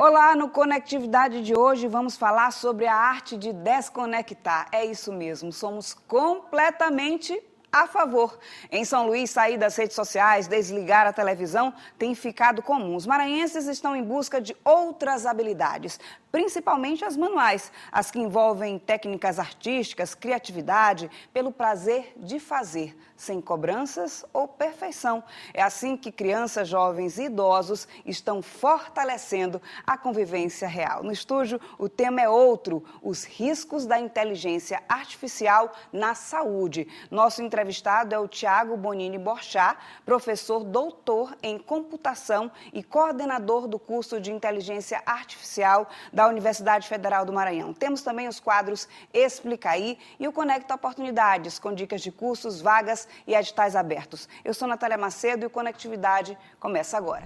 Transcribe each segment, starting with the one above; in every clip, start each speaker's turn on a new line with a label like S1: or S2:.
S1: Olá, no Conectividade de hoje vamos falar sobre a arte de desconectar. É isso mesmo, somos completamente a favor. Em São Luís, sair das redes sociais, desligar a televisão tem ficado comum. Os maranhenses estão em busca de outras habilidades, principalmente as manuais, as que envolvem técnicas artísticas, criatividade, pelo prazer de fazer, sem cobranças ou perfeição. É assim que crianças, jovens e idosos estão fortalecendo a convivência real. No estúdio, o tema é outro: os riscos da inteligência artificial na saúde. Nosso entrevistado é o Tiago Bonini Borchá, professor doutor em computação e coordenador do curso de inteligência artificial da Universidade Federal do Maranhão. Temos também os quadros Explica Aí e o Conecta Oportunidades, com dicas de cursos, vagas e editais abertos. Eu sou Natália Macedo e o Conectividade começa agora.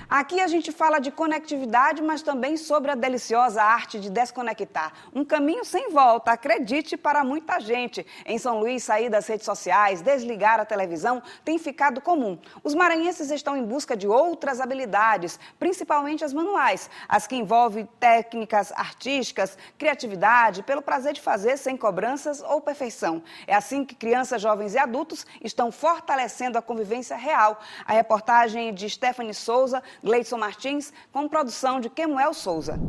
S1: Aqui a gente fala de conectividade, mas também sobre a deliciosa arte de desconectar. Um caminho sem volta, acredite, para muita gente. Em São Luís, sair das redes sociais, desligar a televisão tem ficado comum. Os maranhenses estão em busca de outras habilidades, principalmente as manuais, as que envolvem técnicas artísticas, criatividade, pelo prazer de fazer sem cobranças ou perfeição. É assim que crianças, jovens e adultos estão fortalecendo a convivência real. A reportagem de Stephanie Souza, Gleidson Martins, com produção de Kemuel Souza.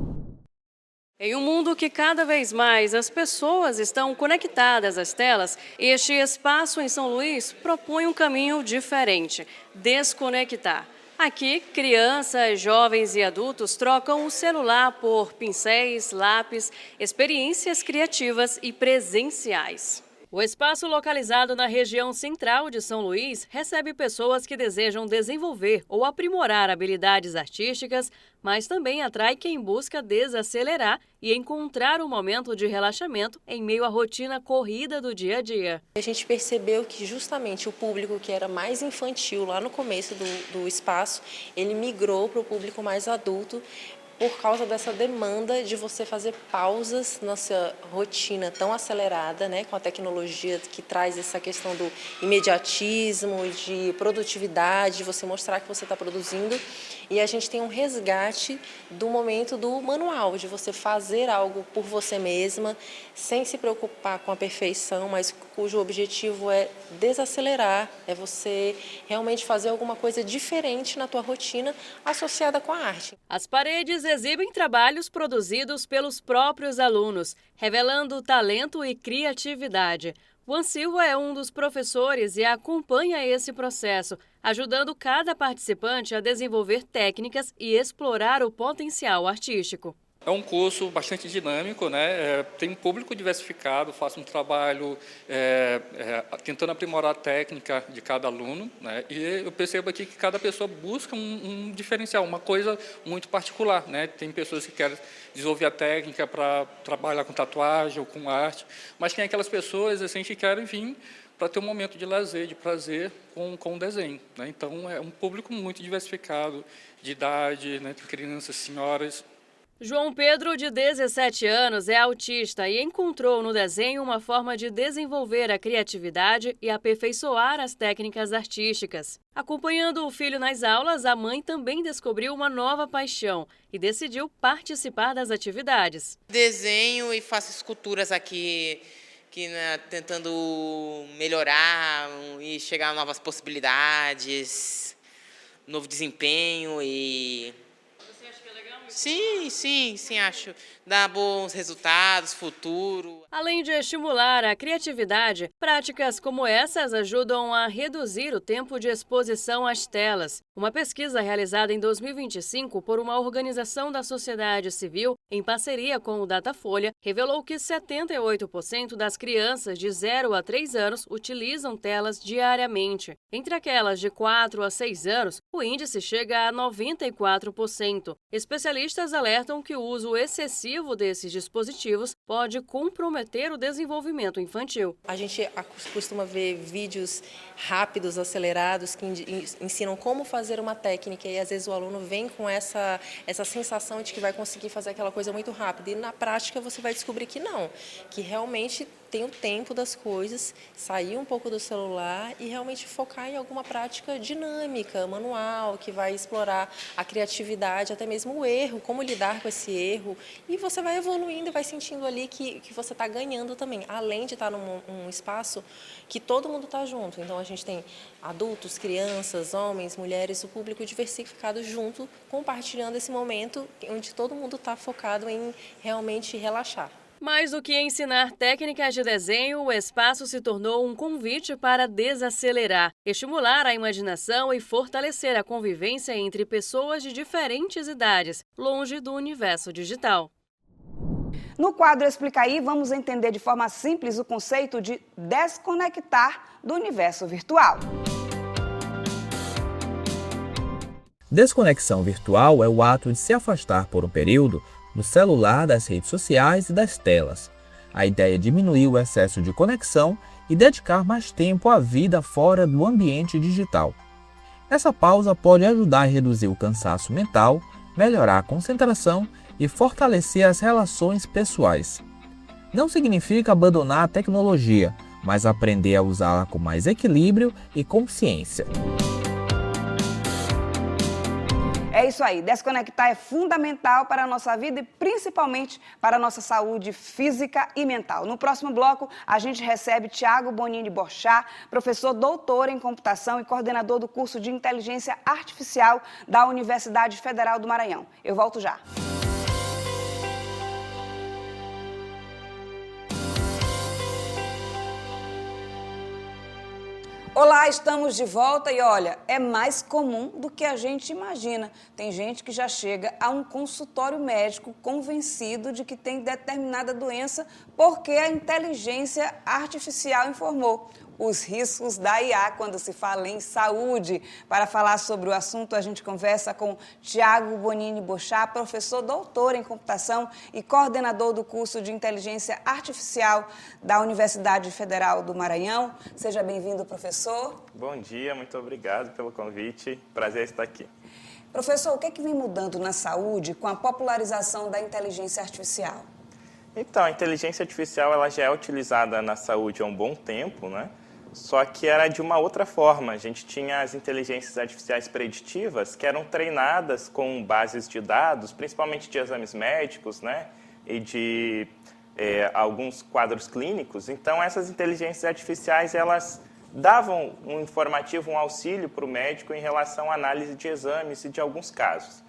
S2: Em um mundo que cada vez mais as pessoas estão conectadas às telas, este espaço em São Luís propõe um caminho diferente: desconectar. Aqui, crianças, jovens e adultos trocam o celular por pincéis, lápis, experiências criativas e presenciais. O espaço, localizado na região central de São Luís, recebe pessoas que desejam desenvolver ou aprimorar habilidades artísticas, mas também atrai quem busca desacelerar e encontrar um momento de relaxamento em meio à rotina corrida do dia a dia.
S3: A gente percebeu que justamente o público que era mais infantil lá no começo do espaço, ele migrou para o público mais adulto, por causa dessa demanda de você fazer pausas na sua rotina tão acelerada, né, com a tecnologia que traz essa questão do imediatismo, de produtividade, de você mostrar que você está produzindo. E a gente tem um resgate do momento do manual, de você fazer algo por você mesma, sem se preocupar com a perfeição, mas cujo objetivo é desacelerar, é você realmente fazer alguma coisa diferente na tua rotina associada com a arte.
S2: As paredes exibem trabalhos produzidos pelos próprios alunos, revelando talento e criatividade. Juan Silva é um dos professores e acompanha esse processo, ajudando cada participante a desenvolver técnicas e explorar o potencial artístico.
S4: É um curso bastante dinâmico, né? Tem um público diversificado, faço um trabalho tentando aprimorar a técnica de cada aluno, né? E eu percebo aqui que cada pessoa busca um diferencial, uma coisa muito particular, né? Tem pessoas que querem desenvolver a técnica para trabalhar com tatuagem ou com arte, mas tem aquelas pessoas assim, que querem vir para ter um momento de lazer, de prazer com o desenho, né? Então é um público muito diversificado, de idade, né? Crianças, senhoras.
S2: João Pedro, de 17 anos, é autista e encontrou no desenho uma forma de desenvolver a criatividade e aperfeiçoar as técnicas artísticas. Acompanhando o filho nas aulas, a mãe também descobriu uma nova paixão e decidiu participar das atividades.
S5: Desenho e faço esculturas aqui, né, tentando melhorar e chegar a novas possibilidades, novo desempenho e... Sim, acho. Dá bons resultados, futuro.
S2: Além de estimular a criatividade, práticas como essas ajudam a reduzir o tempo de exposição às telas. Uma pesquisa realizada em 2025 por uma organização da sociedade civil, em parceria com o Datafolha, revelou que 78% das crianças de 0 a 3 anos utilizam telas diariamente. Entre aquelas de 4 a 6 anos, o índice chega a 94%. Especialistas Especialistas alertam que o uso excessivo desses dispositivos pode comprometer o desenvolvimento infantil.
S3: A gente costuma ver vídeos rápidos, acelerados, que ensinam como fazer uma técnica e às vezes o aluno vem com essa sensação de que vai conseguir fazer aquela coisa muito rápida e na prática você vai descobrir que não, que realmente tem o tempo das coisas, sair um pouco do celular e realmente focar em alguma prática dinâmica, manual, que vai explorar a criatividade, até mesmo o erro, como lidar com esse erro. E você vai evoluindo e vai sentindo ali que você está ganhando também, além de estar num espaço que todo mundo está junto. Então a gente tem adultos, crianças, homens, mulheres, o público diversificado junto, compartilhando esse momento onde todo mundo está focado em realmente relaxar.
S2: Mais do que ensinar técnicas de desenho, o espaço se tornou um convite para desacelerar, estimular a imaginação e fortalecer a convivência entre pessoas de diferentes idades, longe do universo digital.
S1: No quadro Explica Aí, vamos entender de forma simples o conceito de desconectar do universo virtual.
S6: Desconexão virtual é o ato de se afastar por um período do celular, das redes sociais e das telas. A ideia é diminuir o excesso de conexão e dedicar mais tempo à vida fora do ambiente digital. Essa pausa pode ajudar a reduzir o cansaço mental, melhorar a concentração e fortalecer as relações pessoais. Não significa abandonar a tecnologia, mas aprender a usá-la com mais equilíbrio e consciência.
S1: É isso aí, desconectar é fundamental para a nossa vida e principalmente para a nossa saúde física e mental. No próximo bloco, a gente recebe Tiago Bonini Borchá, professor doutor em computação e coordenador do curso de Inteligência Artificial da Universidade Federal do Maranhão. Eu volto já. Olá, estamos de volta e olha, é mais comum do que a gente imagina. Tem gente que já chega a um consultório médico convencido de que tem determinada doença porque a inteligência artificial informou. Os riscos da IA quando se fala em saúde. Para falar sobre o assunto, a gente conversa com Tiago Bonini Borchá, professor doutor em computação e coordenador do curso de Inteligência Artificial da Universidade Federal do Maranhão. Seja bem-vindo, professor.
S7: Bom dia, muito obrigado pelo convite. Prazer estar aqui.
S1: Professor, o que é que vem mudando na saúde com a popularização da inteligência artificial?
S7: Então, a inteligência artificial ela já é utilizada na saúde há um bom tempo, né? Só que era de uma outra forma. A gente tinha as inteligências artificiais preditivas que eram treinadas com bases de dados, principalmente de exames médicos, né? E de alguns quadros clínicos. Então, essas inteligências artificiais, elas davam um informativo, um auxílio para o médico em relação à análise de exames e de alguns casos.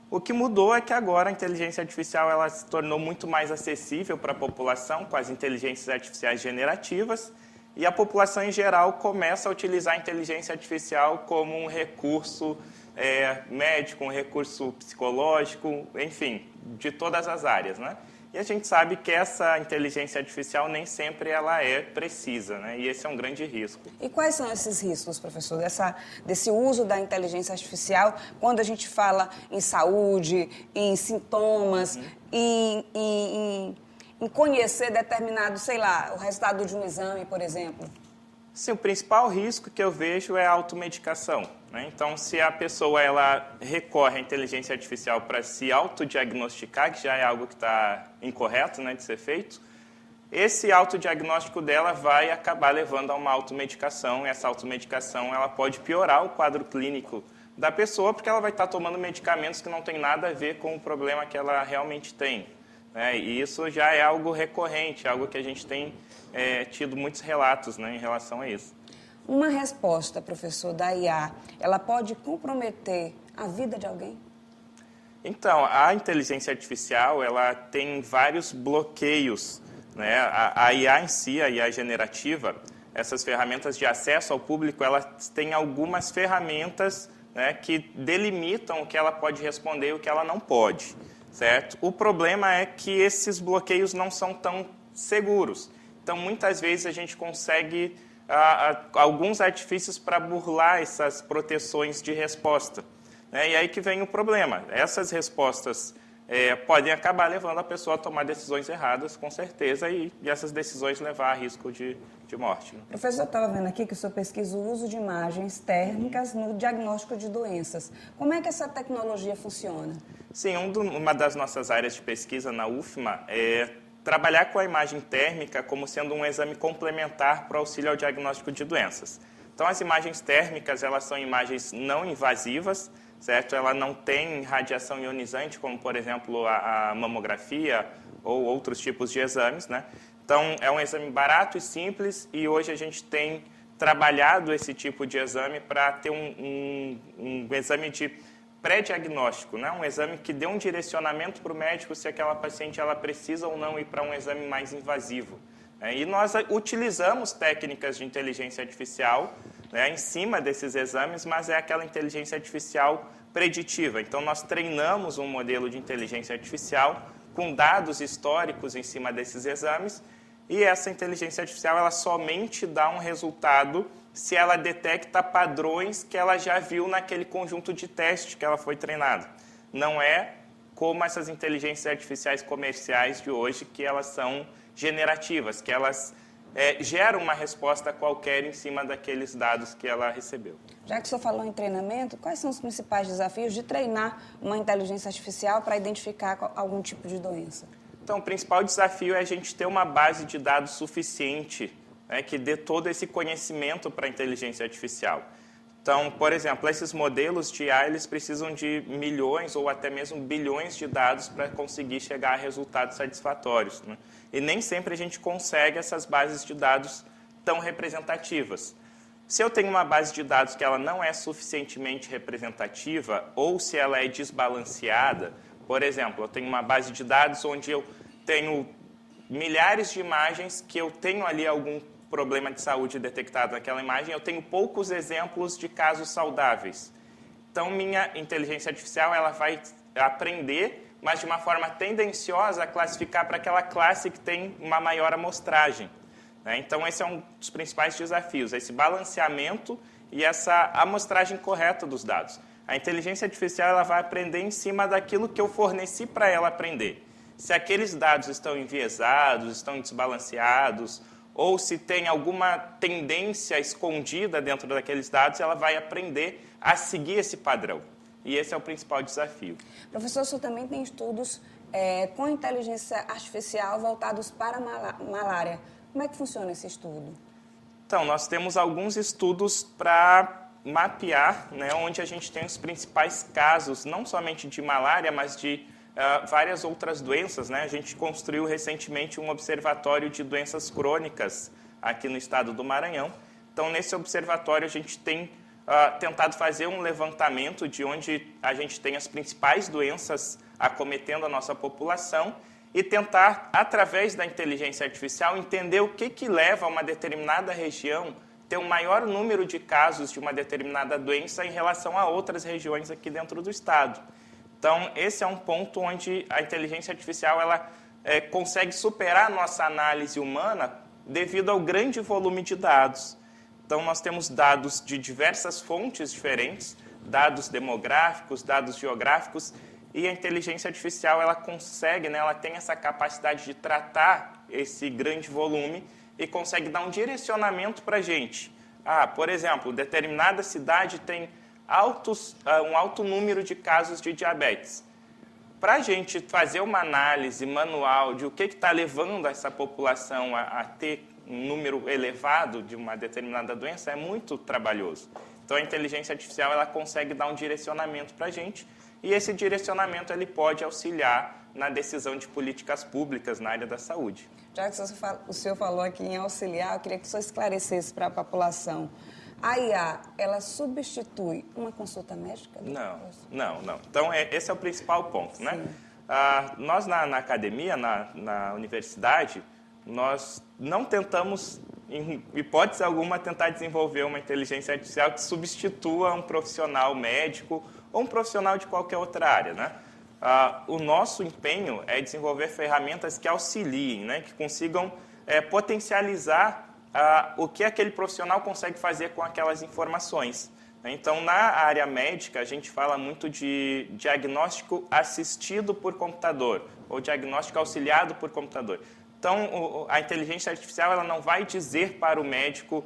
S7: O que mudou é que agora a inteligência artificial ela se tornou muito mais acessível para a população com as inteligências artificiais generativas e a população em geral começa a utilizar a inteligência artificial como um recurso médico, um recurso psicológico, enfim, de todas as áreas, né? E a gente sabe que essa inteligência artificial nem sempre ela é precisa, né? E esse é um grande risco.
S1: E quais são esses riscos, professor, desse uso da inteligência artificial quando a gente fala em saúde, em sintomas, em conhecer determinado, sei lá, o resultado de um exame, por exemplo?
S7: Sim, o principal risco que eu vejo é a automedicação, né? Então, se a pessoa ela recorre à inteligência artificial para se autodiagnosticar, que já é algo que está incorreto, né, de ser feito, esse autodiagnóstico dela vai acabar levando a uma automedicação, e essa automedicação ela pode piorar o quadro clínico da pessoa, porque ela vai estar tomando medicamentos que não tem nada a ver com o problema que ela realmente tem. E isso já é algo recorrente, algo que a gente tem tido muitos relatos, né, em relação a isso.
S1: Uma resposta, professor, da IA, ela pode comprometer a vida de alguém?
S7: Então, a inteligência artificial ela tem vários bloqueios, né? A IA em si, a IA generativa, essas ferramentas de acesso ao público, elas têm algumas ferramentas, né, que delimitam o que ela pode responder e o que ela não pode. Certo? O problema é que esses bloqueios não são tão seguros. Então, muitas vezes, a gente consegue alguns artifícios para burlar essas proteções de resposta. Né? E aí que vem o problema. Essas respostas podem acabar levando a pessoa a tomar decisões erradas, com certeza, e essas decisões levar a risco de morte.
S1: Professor, eu estava vendo aqui que o senhor pesquisa o uso de imagens térmicas no diagnóstico de doenças. Como é que essa tecnologia funciona?
S7: Sim, uma das nossas áreas de pesquisa na UFMA é trabalhar com a imagem térmica como sendo um exame complementar para o auxílio ao diagnóstico de doenças. Então, as imagens térmicas, elas são imagens não invasivas, certo? Ela não tem radiação ionizante, como, por exemplo, a mamografia ou outros tipos de exames, né? Então, é um exame barato e simples, e hoje a gente tem trabalhado esse tipo de exame para ter um exame de pré-diagnóstico, né? Um exame que dê um direcionamento para o médico se aquela paciente ela precisa ou não ir para um exame mais invasivo. E nós utilizamos técnicas de inteligência artificial, né, em cima desses exames, mas é aquela inteligência artificial preditiva. Então, nós treinamos um modelo de inteligência artificial com dados históricos em cima desses exames, e essa inteligência artificial ela somente dá um resultado se ela detecta padrões que ela já viu naquele conjunto de teste que ela foi treinada. Não é como essas inteligências artificiais comerciais de hoje, que elas são generativas, que elas geram uma resposta qualquer em cima daqueles dados que ela recebeu.
S1: Já que o senhor falou em treinamento, quais são os principais desafios de treinar uma inteligência artificial para identificar algum tipo de doença?
S7: Então, o principal desafio é a gente ter uma base de dados suficiente, né, que dê todo esse conhecimento para a inteligência artificial. Então, por exemplo, esses modelos de IA, eles precisam de milhões ou até mesmo bilhões de dados para conseguir chegar a resultados satisfatórios, né? E nem sempre a gente consegue essas bases de dados tão representativas. Se eu tenho uma base de dados que ela não é suficientemente representativa ou se ela é desbalanceada, por exemplo, eu tenho uma base de dados onde eu tenho milhares de imagens que eu tenho ali algum problema de saúde detectado naquela imagem, eu tenho poucos exemplos de casos saudáveis. Então, minha inteligência artificial ela vai aprender, mas de uma forma tendenciosa a classificar para aquela classe que tem uma maior amostragem, né? Então, esse é um dos principais desafios, esse balanceamento e essa amostragem correta dos dados. A inteligência artificial ela vai aprender em cima daquilo que eu forneci para ela aprender. Se aqueles dados estão enviesados, estão desbalanceados, ou se tem alguma tendência escondida dentro daqueles dados, ela vai aprender a seguir esse padrão. E esse é o principal desafio.
S1: Professor, o senhor também tem estudos com inteligência artificial voltados para a malária. Como é que funciona esse estudo?
S7: Então, nós temos alguns estudos para mapear, né, onde a gente tem os principais casos, não somente de malária, mas de várias outras doenças, né? A gente construiu recentemente um observatório de doenças crônicas aqui no estado do Maranhão. Então, nesse observatório, a gente tem tentado fazer um levantamento de onde a gente tem as principais doenças acometendo a nossa população e tentar, através da inteligência artificial, entender o que leva a uma determinada região ter um maior número de casos de uma determinada doença em relação a outras regiões aqui dentro do estado. Então, esse é um ponto onde a inteligência artificial ela, consegue superar a nossa análise humana devido ao grande volume de dados. Então, nós temos dados de diversas fontes diferentes, dados demográficos, dados geográficos, e a inteligência artificial ela consegue, né, ela tem essa capacidade de tratar esse grande volume e consegue dar um direcionamento para a gente. Por exemplo, determinada cidade tem um alto número de casos de diabetes. Para a gente fazer uma análise manual de o que está levando essa população a ter um número elevado de uma determinada doença é muito trabalhoso. Então, a inteligência artificial ela consegue dar um direcionamento para a gente e esse direcionamento ele pode auxiliar na decisão de políticas públicas na área da saúde.
S1: Já que o senhor falou aqui em auxiliar, eu queria que o senhor esclarecesse para a população. A IA, ela substitui uma consulta médica?
S7: Não. Então, esse é o principal ponto, né? Nós, na academia, na universidade, nós não tentamos, em hipótese alguma, tentar desenvolver uma inteligência artificial que substitua um profissional médico ou um profissional de qualquer outra área, né? O nosso empenho é desenvolver ferramentas que auxiliem, né? Que consigam potencializar o que aquele profissional consegue fazer com aquelas informações. Então, na área médica, a gente fala muito de diagnóstico assistido por computador ou diagnóstico auxiliado por computador. Então, a inteligência artificial ela não vai dizer para o médico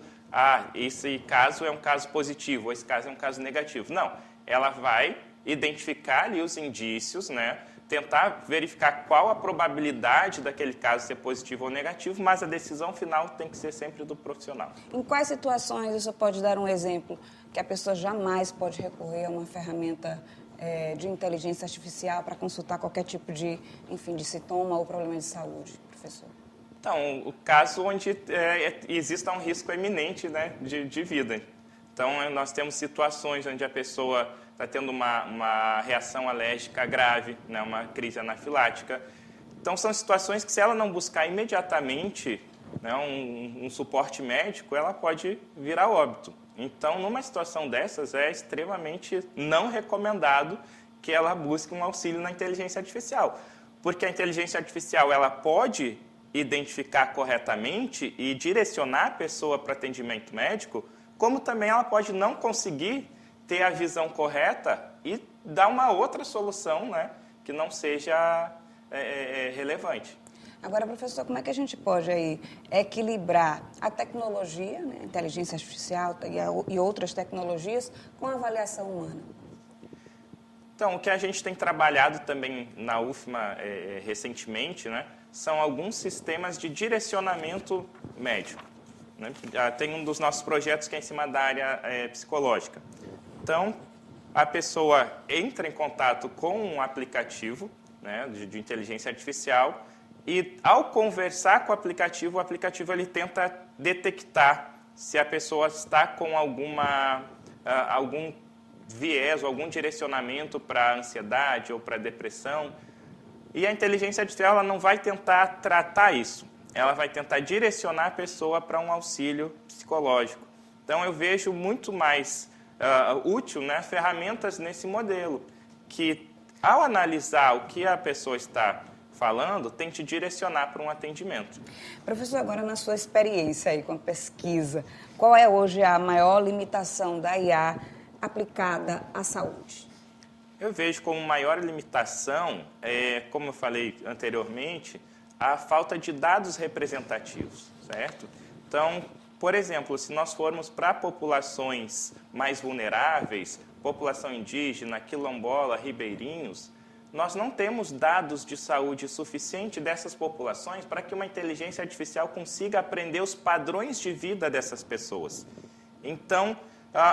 S7: esse caso é um caso positivo, ou esse caso é um caso negativo. Não, ela vai identificar ali os indícios, né? Tentar verificar qual a probabilidade daquele caso ser positivo ou negativo, mas a decisão final tem que ser sempre do profissional.
S1: Em quais situações você pode dar um exemplo que a pessoa jamais pode recorrer a uma ferramenta de inteligência artificial para consultar qualquer tipo de sintoma ou problema de saúde, professor?
S7: Então, o caso onde exista um risco eminente, né, de vida. Então, nós temos situações onde a pessoa está tendo uma reação alérgica grave, né, uma crise anafilática. Então, são situações que, se ela não buscar imediatamente, né, um suporte médico, ela pode vir a óbito. Então, numa situação dessas, é extremamente não recomendado que ela busque um auxílio na inteligência artificial. Porque a inteligência artificial ela pode identificar corretamente e direcionar a pessoa para atendimento médico, como também ela pode não conseguir ter a visão correta e dar uma outra solução, né, que não seja relevante.
S1: Agora, professor, como é que a gente pode aí equilibrar a tecnologia, né, a inteligência artificial e outras tecnologias com a avaliação humana?
S7: Então, o que a gente tem trabalhado também na UFMA recentemente, né, são alguns sistemas de direcionamento médico. Né? Tem um dos nossos projetos que é em cima da área psicológica. Então, a pessoa entra em contato com um aplicativo, né, de inteligência artificial e, ao conversar com o aplicativo ele tenta detectar se a pessoa está com algum viés ou algum direcionamento para ansiedade ou para depressão. E a inteligência artificial ela não vai tentar tratar isso, ela vai tentar direcionar a pessoa para um auxílio psicológico. Então, eu vejo muito mais útil, né, ferramentas nesse modelo, que, ao analisar o que a pessoa está falando, tente direcionar para um atendimento.
S1: Professor, agora na sua experiência aí com a pesquisa, qual é hoje a maior limitação da IA aplicada à saúde?
S7: Eu vejo como maior limitação, como eu falei anteriormente, a falta de dados representativos, certo? Então, por exemplo, se nós formos para populações mais vulneráveis, população indígena, quilombola, ribeirinhos, nós não temos dados de saúde suficiente dessas populações para que uma inteligência artificial consiga aprender os padrões de vida dessas pessoas. Então,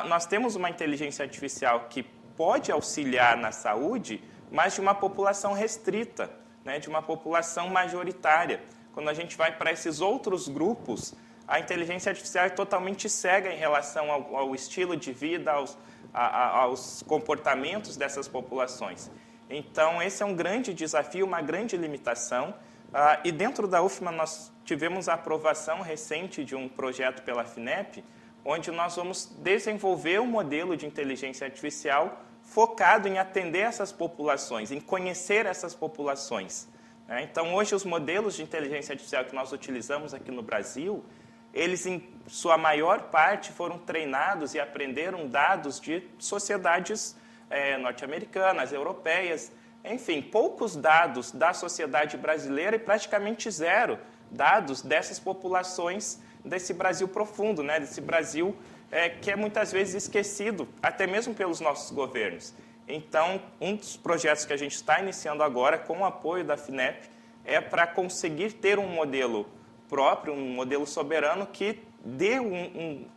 S7: nós temos uma inteligência artificial que pode auxiliar na saúde, mas de uma população restrita, né, de uma população majoritária. Quando a gente vai para esses outros grupos, a inteligência artificial é totalmente cega em relação ao estilo de vida, aos comportamentos dessas populações. Então, esse é um grande desafio, uma grande limitação. E dentro da UFMA, nós tivemos a aprovação recente de um projeto pela FINEP, onde nós vamos desenvolver um modelo de inteligência artificial focado em atender essas populações, em conhecer essas populações. Então, hoje, os modelos de inteligência artificial que nós utilizamos aqui no Brasil, eles, em sua maior parte, foram treinados e aprenderam dados de sociedades norte-americanas, europeias, enfim, poucos dados da sociedade brasileira e praticamente zero dados dessas populações desse Brasil profundo, né? Desse Brasil que é muitas vezes esquecido, até mesmo pelos nossos governos. Então, um dos projetos que a gente está iniciando agora, com o apoio da FINEP, é para conseguir ter um modelo próprio, um modelo soberano que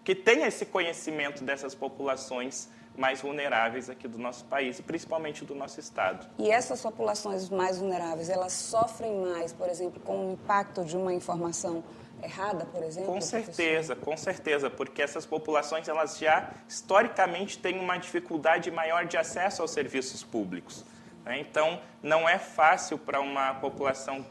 S7: que tenha esse conhecimento dessas populações mais vulneráveis aqui do nosso país, e principalmente do nosso estado.
S1: E essas populações mais vulneráveis, elas sofrem mais, por exemplo, com o impacto de uma informação errada, por exemplo?
S7: Com certeza, porque essas populações elas já historicamente têm uma dificuldade maior de acesso aos serviços públicos. Né? Então, não é fácil para uma população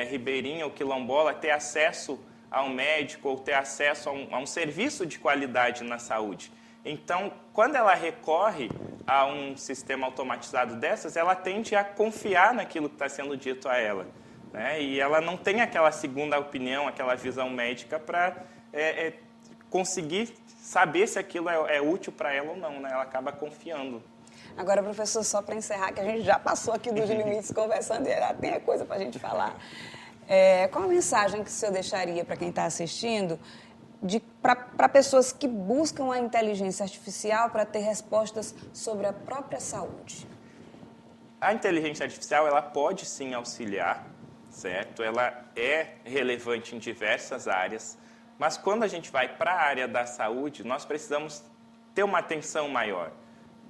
S7: ribeirinha ou quilombola ter acesso a um médico ou ter acesso a um serviço de qualidade na saúde. Então, quando ela recorre a um sistema automatizado dessas, ela tende a confiar naquilo que está sendo dito a ela. Né? E ela não tem aquela segunda opinião, aquela visão médica para conseguir saber se aquilo é útil para ela ou não, né? Ela acaba confiando.
S1: Agora, professor, só para encerrar, que a gente já passou aqui dos limites conversando e já tem coisa para a gente falar. Qual a mensagem que o senhor deixaria para quem está assistindo para pessoas que buscam a inteligência artificial para ter respostas sobre a própria saúde?
S7: A inteligência artificial, ela pode sim auxiliar, certo? Ela é relevante em diversas áreas, mas quando a gente vai para a área da saúde, nós precisamos ter uma atenção maior,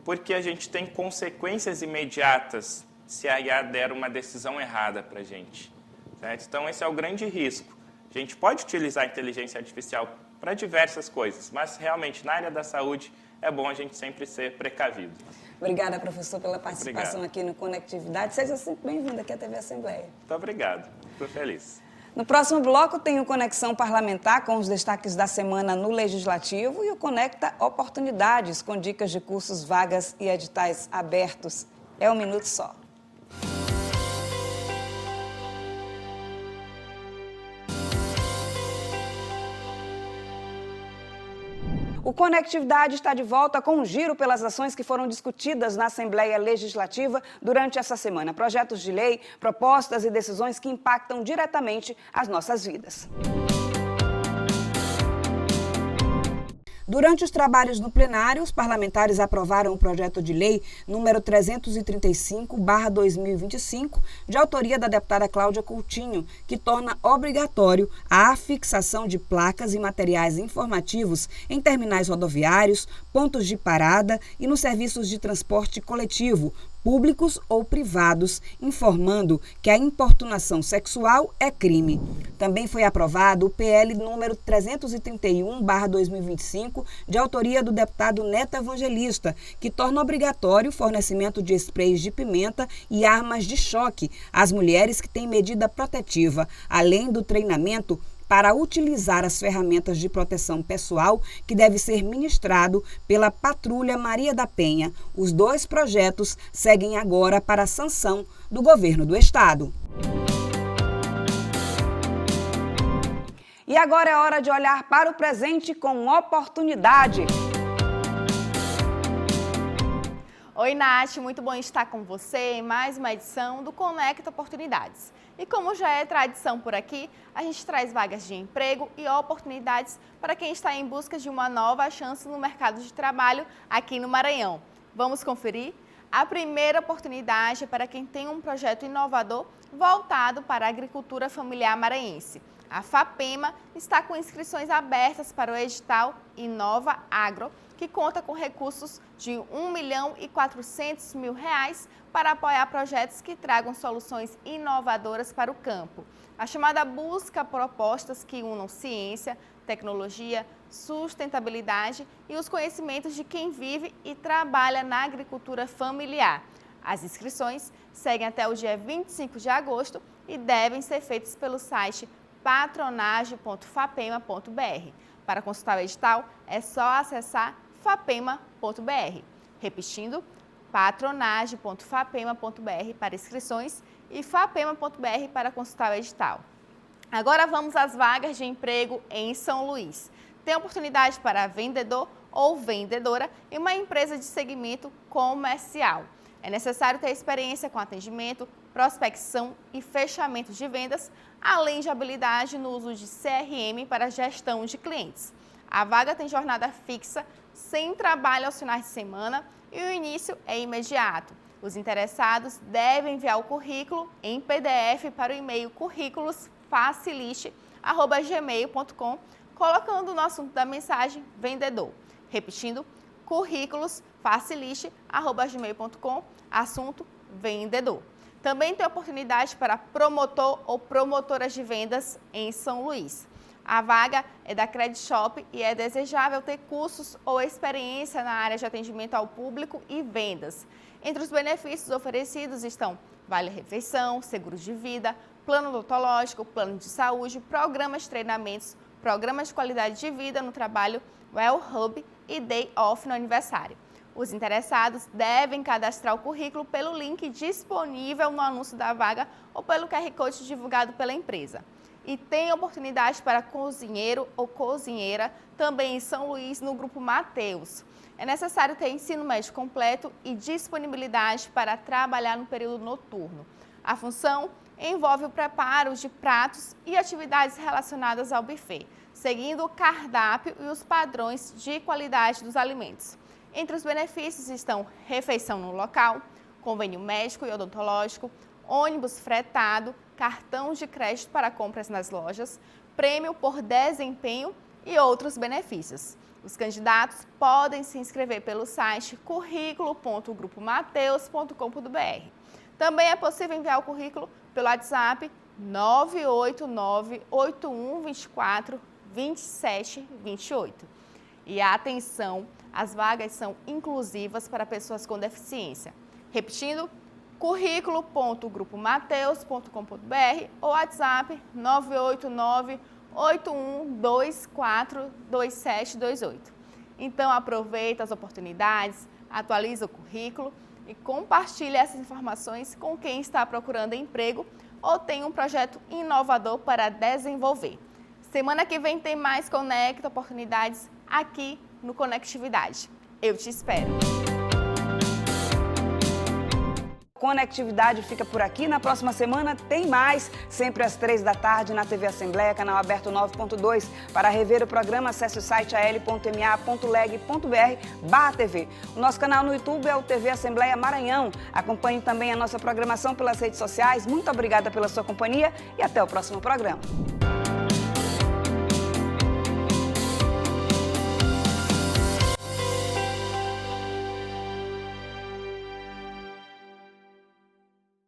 S7: porque a gente tem consequências imediatas se a IA der uma decisão errada para a gente, certo? Então, esse é o grande risco. A gente pode utilizar a inteligência artificial para diversas coisas, mas realmente na área da saúde é bom a gente sempre ser precavido.
S1: Obrigada, professor, pela participação
S7: Obrigado.
S1: aqui no Conectividade. Seja sempre bem-vindo aqui à TV Assembleia.
S7: Muito obrigado. Estou feliz.
S1: No próximo bloco tem o Conexão Parlamentar com os destaques da semana no Legislativo e o Conecta Oportunidades com dicas de cursos, vagas e editais abertos. É um minuto só. O Conectividade está de volta com um giro pelas ações que foram discutidas na Assembleia Legislativa durante essa semana. Projetos de lei, propostas e decisões que impactam diretamente as nossas vidas. Durante os trabalhos no plenário, os parlamentares aprovaram o projeto de lei número 335/2025, de autoria da deputada Cláudia Coutinho, que torna obrigatório a afixação de placas e materiais informativos em terminais rodoviários, pontos de parada e nos serviços de transporte coletivo, públicos ou privados, informando que a importunação sexual é crime. Também foi aprovado o PL número 331/2025, de autoria do deputado Neto Evangelista, que torna obrigatório o fornecimento de sprays de pimenta e armas de choque às mulheres que têm medida protetiva, além do treinamento para utilizar as ferramentas de proteção pessoal que deve ser ministrado pela Patrulha Maria da Penha. Os dois projetos seguem agora para a sanção do Governo do Estado. E agora é hora de olhar para o presente com oportunidade.
S8: Oi, Nath, muito bom estar com você em mais uma edição do Conecta Oportunidades. E como já é tradição por aqui, a gente traz vagas de emprego e oportunidades para quem está em busca de uma nova chance no mercado de trabalho aqui no Maranhão. Vamos conferir? A primeira oportunidade é para quem tem um projeto inovador voltado para a agricultura familiar maranhense. A FAPEMA está com inscrições abertas para o edital Inova Agro, que conta com recursos de R$ 1.400.000 para apoiar projetos que tragam soluções inovadoras para o campo. A chamada busca propostas que unam ciência, tecnologia, sustentabilidade e os conhecimentos de quem vive e trabalha na agricultura familiar. As inscrições seguem até o dia 25 de agosto e devem ser feitas pelo site patronagem.fapema.br. Para consultar o edital, é só acessar fapema.br. Repetindo, patronagem.fapema.br para inscrições e fapema.br para consultar o edital. Agora vamos às vagas de emprego em São Luís. Tem oportunidade para vendedor ou vendedora em uma empresa de segmento comercial. É necessário ter experiência com atendimento, prospecção e fechamento de vendas, além de habilidade no uso de CRM para gestão de clientes. A vaga tem jornada fixa, sem trabalho aos finais de semana e o início é imediato. Os interessados devem enviar o currículo em PDF para o e-mail currículosfacilite@gmail.com, colocando no assunto da mensagem vendedor. Repetindo, currículosfacilite@gmail.com, assunto vendedor. Também tem oportunidade para promotor ou promotora de vendas em São Luís. A vaga é da Credit Shop e é desejável ter cursos ou experiência na área de atendimento ao público e vendas. Entre os benefícios oferecidos estão vale-refeição, seguros de vida, plano odontológico, plano de saúde, programas de treinamentos, programas de qualidade de vida no trabalho, Well Hub e Day Off no aniversário. Os interessados devem cadastrar o currículo pelo link disponível no anúncio da vaga ou pelo QR Code divulgado pela empresa. e tem oportunidade para cozinheiro ou cozinheira também em São Luís, no Grupo Mateus. É necessário ter ensino médio completo e disponibilidade para trabalhar no período noturno. A função envolve o preparo de pratos e atividades relacionadas ao buffet, seguindo o cardápio e os padrões de qualidade dos alimentos. Entre os benefícios estão refeição no local, convênio médico e odontológico, ônibus fretado, cartão de crédito para compras nas lojas, prêmio por desempenho e outros benefícios. Os candidatos podem se inscrever pelo site currículo.grupomateus.com.br. Também é possível enviar o currículo pelo WhatsApp 989-8124-2728. E atenção, as vagas são inclusivas para pessoas com deficiência. Repetindo, currículo.grupomateus.com.br ou WhatsApp 989-8124-2728. Então aproveita as oportunidades, atualiza o currículo e compartilhe essas informações com quem está procurando emprego ou tem um projeto inovador para desenvolver. Semana que vem tem mais Conecta Oportunidades aqui no Conectividade. Eu te espero!
S1: Conectividade fica por aqui. Na próxima semana tem mais, sempre às 3 da tarde na TV Assembleia, canal aberto 9.2. Para rever o programa, acesse o site al.ma.leg.br/TV. O nosso canal no YouTube é o TV Assembleia Maranhão. Acompanhe também a nossa programação pelas redes sociais. Muito obrigada pela sua companhia e até o próximo programa.